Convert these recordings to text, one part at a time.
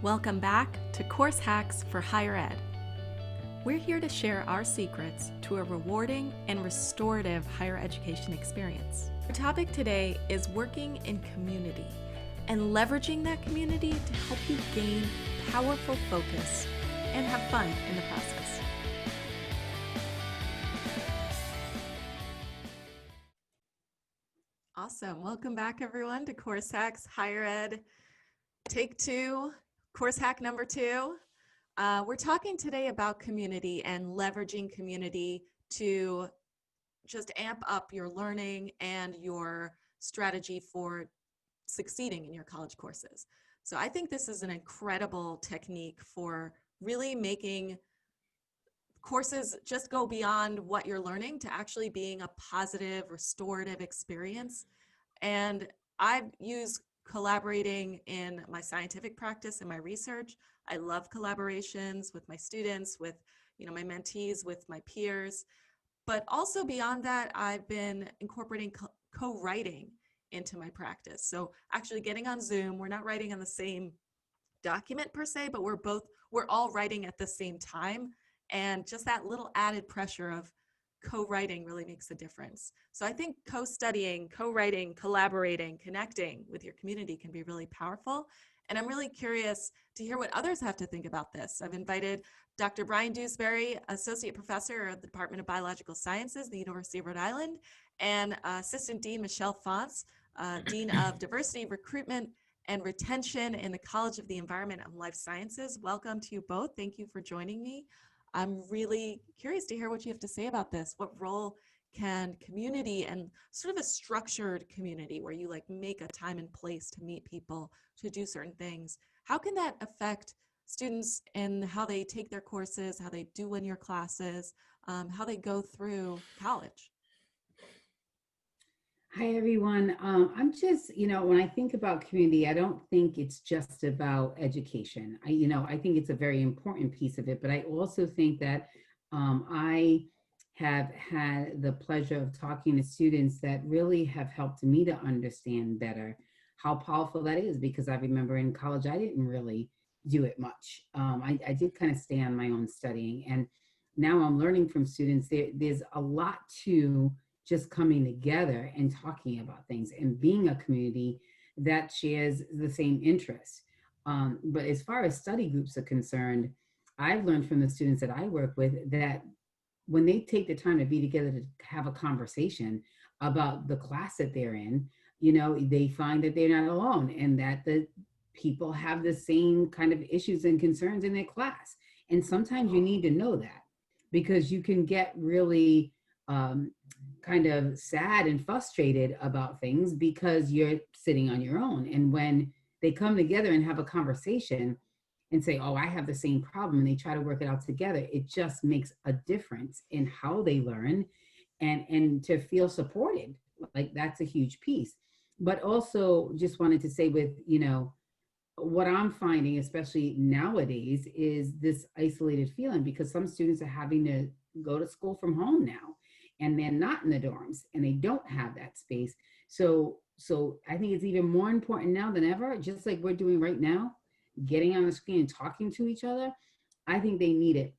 Welcome back to Course Hacks for Higher Ed. We're here to share our secrets to a rewarding and restorative higher education experience. Our topic today is working in community and leveraging that community to help you gain powerful focus and have fun in the process. Awesome. Welcome back, everyone, to Course Hacks Higher Ed Take 2, Course Hack number 2. We're talking today about community and leveraging community to just amp up your learning and your strategy for succeeding in your college courses. So I think this is an incredible technique for really making courses just go beyond what you're learning to actually being a positive, restorative experience. And I've used collaborating in my scientific practice and my research. I love collaborations with my students, with my mentees, with my peers. But also beyond that, I've been incorporating co-writing into my practice. So actually getting on Zoom, we're not writing on the same document per se, but we're all writing at the same time. And just that little added pressure of co-writing really makes a difference. So I think co-studying, co-writing, collaborating, connecting with your community can be really powerful. And I'm really curious to hear what others have to think about this. I've invited Dr. Brian Dewsbury, Associate Professor of the Department of Biological Sciences, the University of Rhode Island, and Assistant Dean Michelle Fonts, Dean of Diversity, Recruitment, and Retention in the College of the Environment and Life Sciences. Welcome to you both. Thank you for joining me. I'm really curious to hear what you have to say about this. What role can community and sort of a structured community where you make a time and place to meet people to do certain things, how can that affect students and how they take their courses, how they do in your classes, how they go through college? Hi, everyone. I'm just, when I think about community, I don't think it's just about education. I think it's a very important piece of it, but I also think that I have had the pleasure of talking to students that really have helped me to understand better how powerful that is, because I remember in college, I didn't really do it much. I did kind of stay on my own studying, and now I'm learning from students. There's a lot to just coming together and talking about things and being a community that shares the same interests. But as far as study groups are concerned, I've learned from the students that I work with that when they take the time to be together to have a conversation about the class that they're in, they find that they're not alone and that the people have the same kind of issues and concerns in their class. And sometimes you need to know that, because you can get really kind of sad and frustrated about things because you're sitting on your own. And when they come together and have a conversation and say, oh, I have the same problem, and they try to work it out together, it just makes a difference in how they learn and to feel supported. Like, that's a huge piece. But also just wanted to say with, what I'm finding, especially nowadays, is this isolated feeling, because some students are having to go to school from home now, and they're not in the dorms and they don't have that space. So I think it's even more important now than ever, just like we're doing right now, getting on the screen and talking to each other. I think they need it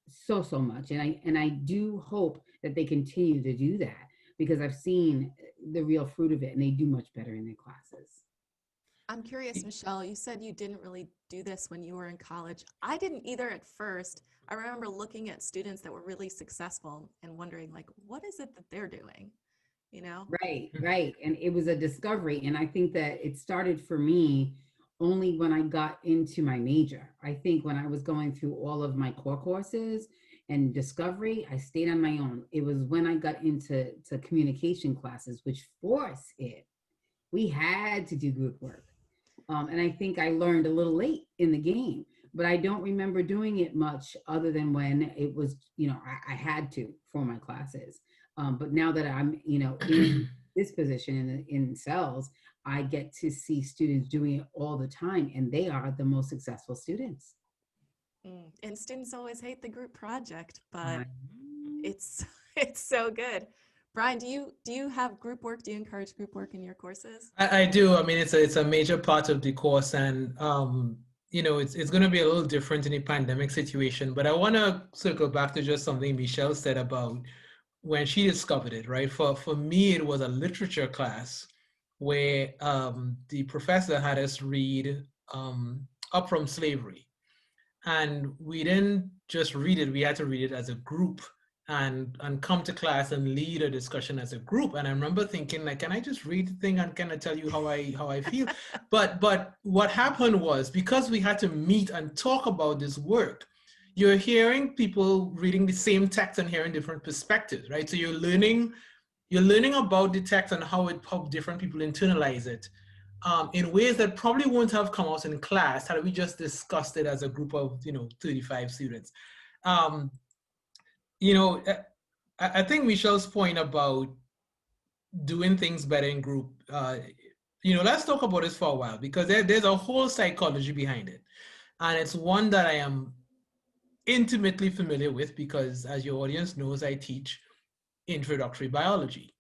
so much. And I do hope that they continue to do that, because I've seen the real fruit of it, and they do much better in their classes. I'm curious, Michelle, you said you didn't really do this when you were in college. I didn't either at first. I remember looking at students that were really successful and wondering, what is it that they're doing? Right. And it was a discovery. And I think that it started for me only when I got into my major. I think when I was going through all of my core courses and discovery, I stayed on my own. It was when I got into communication classes, which forced it. We had to do group work. And I think I learned a little late in the game, but I don't remember doing it much other than when it was, I had to for my classes. But now that I'm, in this position in sales, I get to see students doing it all the time, and they are the most successful students. And students always hate the group project, but it's so good. Brian, do you have group work? Do you encourage group work in your courses? I do. I mean, it's a major part of the course, and it's going to be a little different in a pandemic situation, but I want to circle back to just something Michelle said about when she discovered it, right? For me, it was a literature class where the professor had us read Up From Slavery. And we didn't just read it, we had to read it as a group and come to class and lead a discussion as a group. And I remember thinking, like, can I just read the thing and kind of tell you how I feel? But what happened was, because we had to meet and talk about this work, you're hearing people reading the same text and hearing different perspectives, right? So you're learning about the text and how different people internalize it in ways that probably wouldn't have come out in class had we just discussed it as a group of 35 students. I think Michelle's point about doing things better in group, let's talk about this for a while, because there's a whole psychology behind it. And it's one that I am intimately familiar with because, as your audience knows, I teach introductory biology.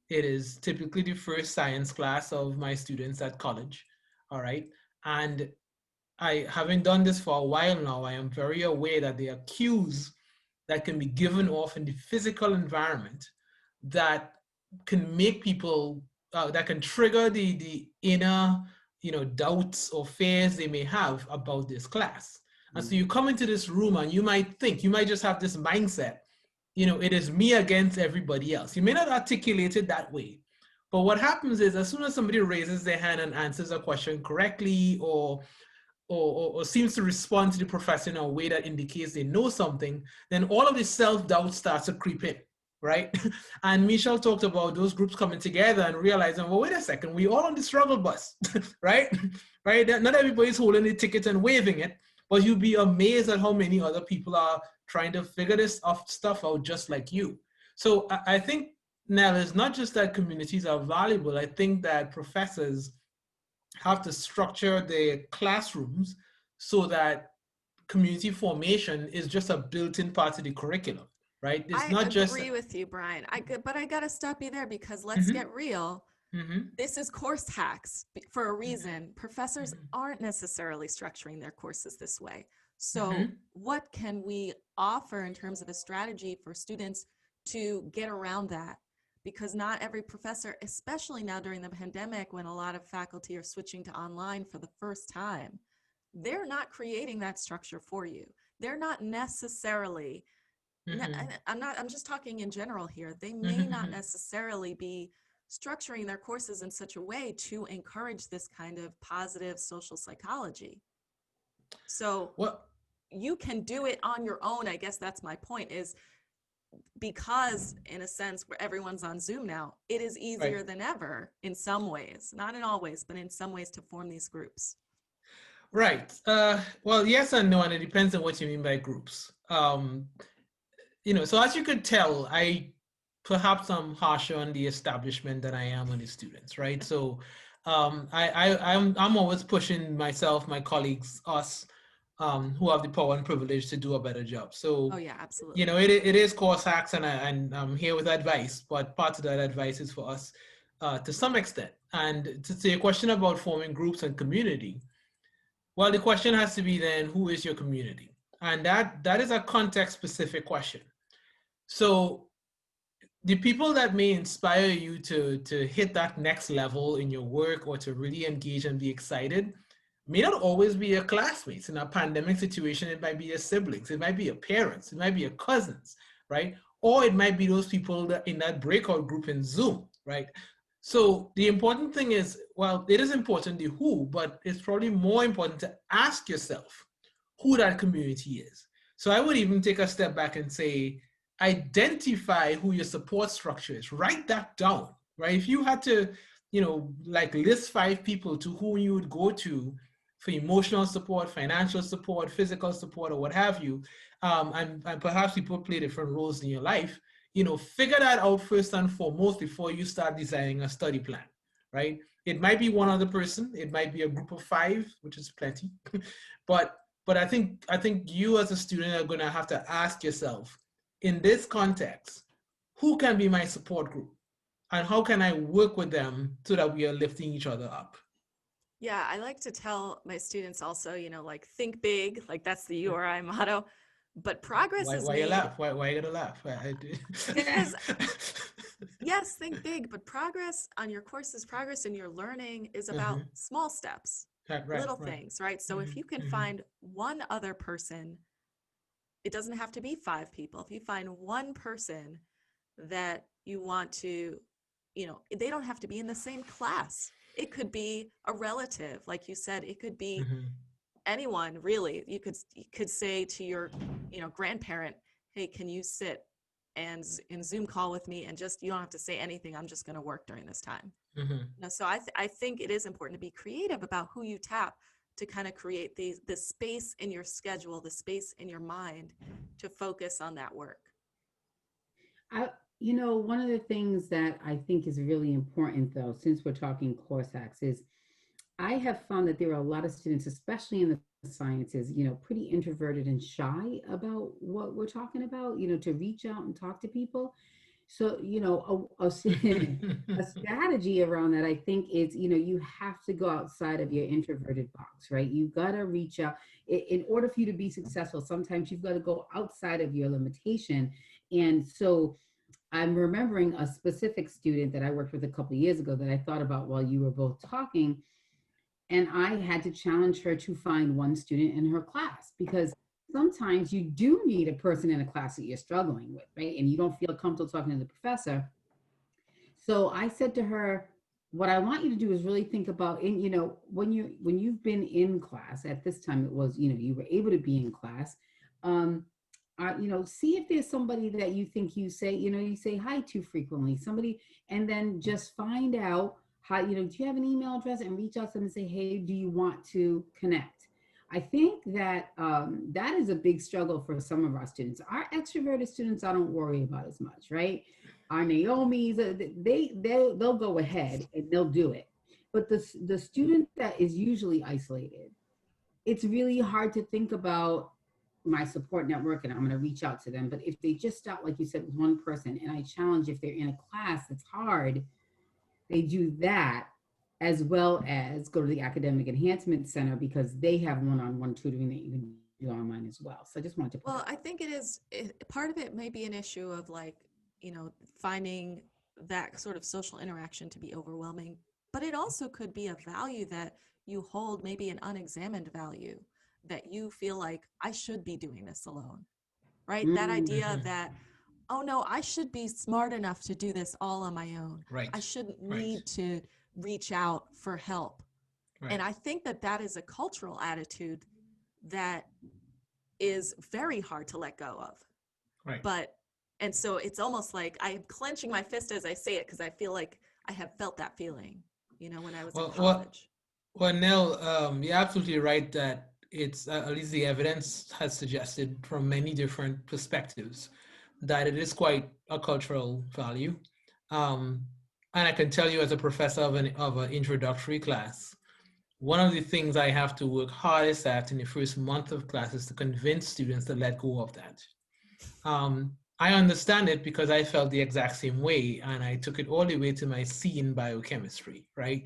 It is typically the first science class of my students at college, all right? And having done this for a while now, I am very aware that there are cues that can be given off in the physical environment that can make people, that can trigger the inner, doubts or fears they may have about this class. And so you come into this room and you might just have this mindset, it is me against everybody else. You may not articulate it that way, but what happens is, as soon as somebody raises their hand and answers a question correctly or seems to respond to the professor in a way that indicates they know something, then all of this self-doubt starts to creep in, right? And Michelle talked about those groups coming together and realizing, well, wait a second, we all on the struggle bus, right? Right? Not everybody's holding the ticket and waving it, but you'd be amazed at how many other people are trying to figure this stuff out just like you. So I think, Nell, it's not just that communities are valuable. I think that professors have to structure their classrooms so that community formation is just a built-in part of the curriculum, right? It's not just. I agree with you, Brian. But I got to stop you there, because let's get real. This is course hacks for a reason. Professors aren't necessarily structuring their courses this way. So what can we offer in terms of a strategy for students to get around that? Because not every professor, especially now during the pandemic, when a lot of faculty are switching to online for the first time, they're not creating that structure for you. They're not necessarily, I'm just talking in general here. They may not necessarily be structuring their courses in such a way to encourage this kind of positive social psychology. So you can do it on your own. I guess that's my point, is because in a sense where everyone's on Zoom now, it is easier than ever in some ways, not in all ways, but in some ways, to form these groups. Right. Well, yes and no, and it depends on what you mean by groups. So as you could tell, perhaps I'm harsher on the establishment than I am on the students, right? So I'm always pushing myself, my colleagues, us, who have the power and privilege to do a better job. So, yeah, absolutely. It is course hacks, and I'm here with advice, but part of that advice is for us to some extent. And to your question about forming groups and community, well, the question has to be then, who is your community? And that is a context-specific question. So the people that may inspire you to hit that next level in your work or to really engage and be excited may not always be your classmates. In a pandemic situation, it might be your siblings, it might be your parents, it might be your cousins, right? Or it might be those people that in that breakout group in Zoom, right? So the important thing is, well, it is important the who, but it's probably more important to ask yourself who that community is. So I would even take a step back and say, identify who your support structure is. Write that down, right? If you had to, list 5 people to whom you would go to for emotional support, financial support, physical support, or what have you, and perhaps people play different roles in your life, figure that out first and foremost before you start designing a study plan, right? It might be one other person, it might be a group of 5, which is plenty, but I think you as a student are going to have to ask yourself, in this context, who can be my support group? And how can I work with them so that we are lifting each other up? Yeah, I like to tell my students also, like think big, like that's the URI motto, but progress is Why you made laugh? Why you gotta laugh? because yes, think big, but progress on your courses, progress in your learning is about Mhm. small steps, Right, little right. things, right? So if Mhm, you can mhm, find one other person, it doesn't have to be five people. If you find one person that you want to, they don't have to be in the same class. It could be a relative, like you said, it could be mhm, anyone really. You could say to your, grandparent, hey, can you sit and in Zoom call with me and just, you don't have to say anything. I'm just going to work during this time. mhm. So I think it is important to be creative about who you tap to kind of create the space in your schedule, the space in your mind to focus on that work. I, one of the things that I think is really important, though, since we're talking course hacks, is I have found that there are a lot of students, especially in the sciences, pretty introverted and shy about what we're talking about, to reach out and talk to people. So, a strategy around that, I think, is, you have to go outside of your introverted box, right? You've got to reach out. In order for you to be successful, sometimes you've got to go outside of your limitation. And so, I'm remembering a specific student that I worked with a couple of years ago that I thought about while you were both talking. And I had to challenge her to find one student in her class because sometimes you do need a person in a class that you're struggling with, right? And you don't feel comfortable talking to the professor. So I said to her, what I want you to do is really think about when you've been in class at this time, it was, you were able to be in class. Um, see if there's somebody that you think you say hi to frequently, somebody, and then just find out how, do you have an email address, and reach out to them and say, hey, do you want to connect? I think that that is a big struggle for some of our students. Our extroverted students, I don't worry about as much, right? Our Naomi's, they'll go ahead and they'll do it. But the student that is usually isolated, it's really hard to think about my support network and I'm going to reach out to them. But if they just start, like you said, with one person, and I challenge, if they're in a class that's hard, they do that as well as go to the Academic Enhancement Center because they have one-on-one tutoring that you can do online as well. So I just wanted to put Well, that. I think part of it may be an issue of like, finding that sort of social interaction to be overwhelming, but it also could be a value that you hold, maybe an unexamined value that you feel like I should be doing this alone, right? That idea Mhm. that, oh no, I should be smart enough to do this all on my own. I Right, shouldn't right, need to reach out for help. And right, I think that that is a cultural attitude that is very hard to let go of. right. But, and so it's almost like I am clenching my fist as I say it because I feel like I have felt that feeling, when I was in Well, well, college. well, Nell, you're absolutely right that it's at least the evidence has suggested from many different perspectives that it is quite a cultural value. Um, and I can tell you, as a professor of an introductory class, one of the things I have to work hardest at in the first month of class is to convince students to let go of that. I understand it because I felt the exact same way, and I took it all the way to my C in biochemistry, right?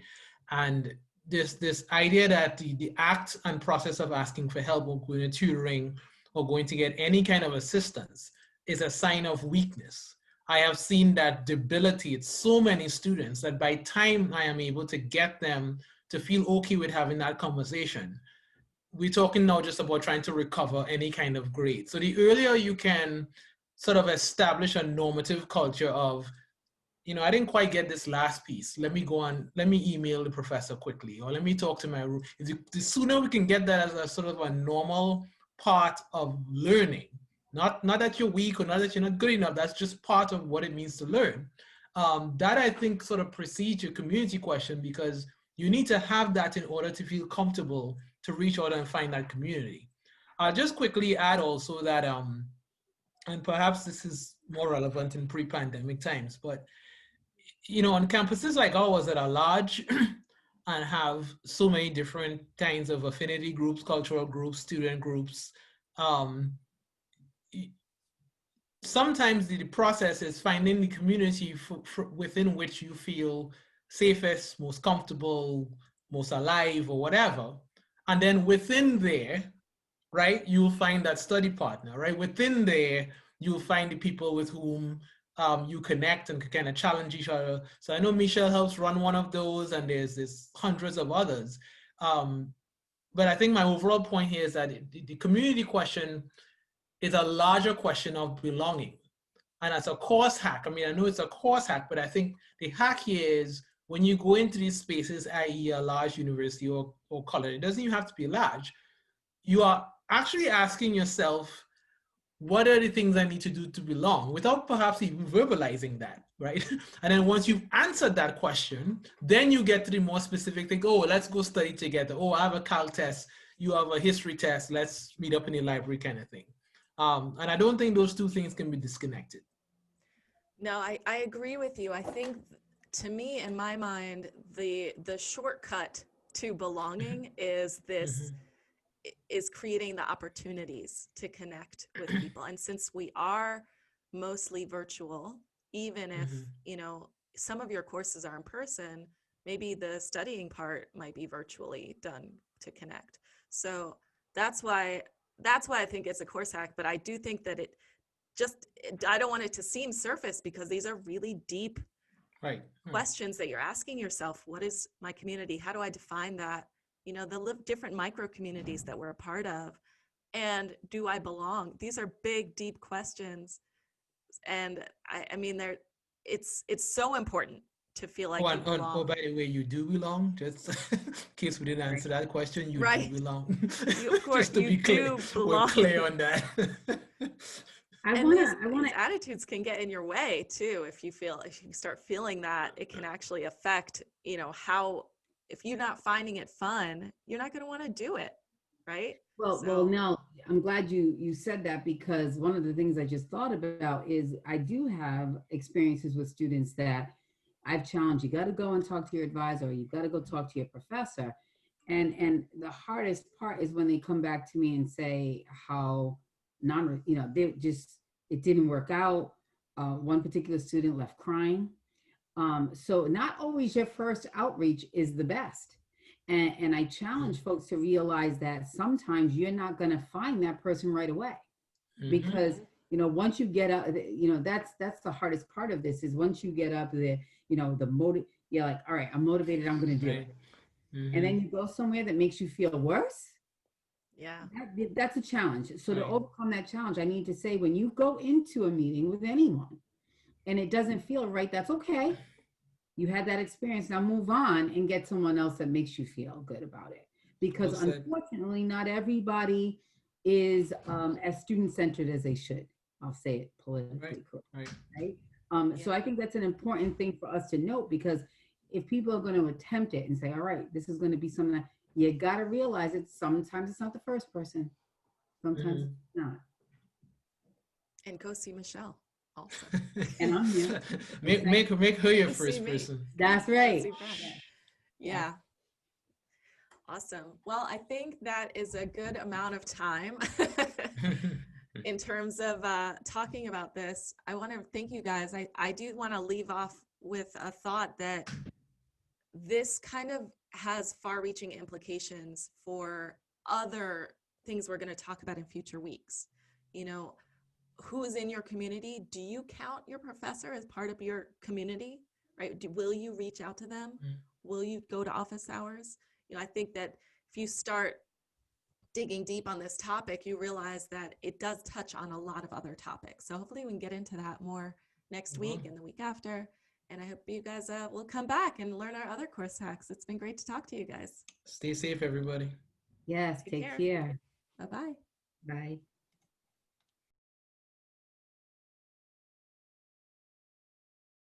And this idea that the act and process of asking for help or going to tutoring or going to get any kind of assistance is a sign of weakness. I have seen that debilitate so many students that by time I am able to get them to feel okay with having that conversation, we're talking now just about trying to recover any kind of grade. So the earlier you can sort of establish a normative culture of, I didn't quite get this last piece. Let me go on, let me email the professor quickly, or let me talk to my room. The sooner we can get that as a sort of a normal part of learning, not that you're weak or not that you're not good enough, that's just part of what it means to learn. That I think sort of precedes your community question because you need to have that in order to feel comfortable to reach out and find that community. I'll just quickly add also that, and perhaps this is more relevant in pre-pandemic times, but on campuses like ours that are large and have so many different kinds of affinity groups, cultural groups, student groups, um, sometimes the process is finding the community within which you feel safest, most comfortable, most alive or whatever. And then within there, right, you'll find that study partner, right? Within there, you'll find the people with whom you connect and kind of challenge each other. So I know Michelle helps run one of those, and there's hundreds of others. But I think my overall point here is that the community question is a larger question of belonging. And as a course hack, I mean, I know it's a course hack, but I think the hack here is when you go into these spaces, i.e. a large university or college, it doesn't even have to be large, you are actually asking yourself, what are the things I need to do to belong, without perhaps even verbalizing that, right? And then once you've answered that question, then you get to the more specific thing. Oh, let's go study together. Oh, I have a calc test. You have a history test. Let's meet up in the library, kind of thing. And I don't think those two things can be disconnected. No, I agree with you. I think to me, in my mind, the shortcut to belonging is this is creating the opportunities to connect with people. And since we are mostly virtual, even if, you know, some of your courses are in person, maybe the studying part might be virtually done to connect. So that's why I think it's a course hack, but I do think that I don't want it to seem surface, because these are really deep questions that you're asking yourself. What is my community? How do I define that? You know, the different micro communities that we're a part of, and do I belong? These are big, deep questions. And I mean, it's so important to feel like you belong. Oh, by the way, you do belong, just in case we didn't answer that question, you do belong. Of course, just to be clear, we're clear on that. These attitudes can get in your way too. If you start feeling that, it can actually affect, you know, how, if you're not finding it fun, you're not going to want to do it, right? Well, no, I'm glad you said that, because one of the things I just thought about is I do have experiences with students that I've challenged. You got to go and talk to your advisor, or you got to go talk to your professor. And the hardest part is when they come back to me and say how it didn't work out. One particular student left crying. So not always your first outreach is the best. And I challenge folks to realize that sometimes you're not going to find that person right away, because, you know, once you get up, you know, that's the hardest part of this, is once you get up there, you know, you're like, all right, I'm motivated, I'm going to do it. And then you go somewhere that makes you feel worse. Yeah, that's a challenge. So to overcome that challenge, I need to say, when you go into a meeting with anyone and it doesn't feel right, that's okay. You had that experience. Now move on and get someone else that makes you feel good about it. Because unfortunately, not everybody is as student-centered as they should. I'll say it politically correct. Right? So I think that's an important thing for us to note, because if people are going to attempt it and say, all right, this is going to be something that you got to realize, sometimes it's not the first person. Sometimes it's not. And go see Michelle also. And I'm here. Make her your first person. That's right. Yeah. Awesome. Well, I think that is a good amount of time in terms of talking about this. I want to thank you guys. I do want to leave off with a thought that this kind of has far-reaching implications for other things we're going to talk about in future weeks. You know, who's in your community? Do you count your professor as part of your community, right? Will you reach out to them? Will you go to office hours? You know, I think that if you start digging deep on this topic, you realize that it does touch on a lot of other topics. So hopefully we can get into that more next week and the week after. And I hope you guys will come back and learn our other course hacks. It's been great to talk to you guys. Stay safe, everybody. Yes, take care. Bye-bye. Bye.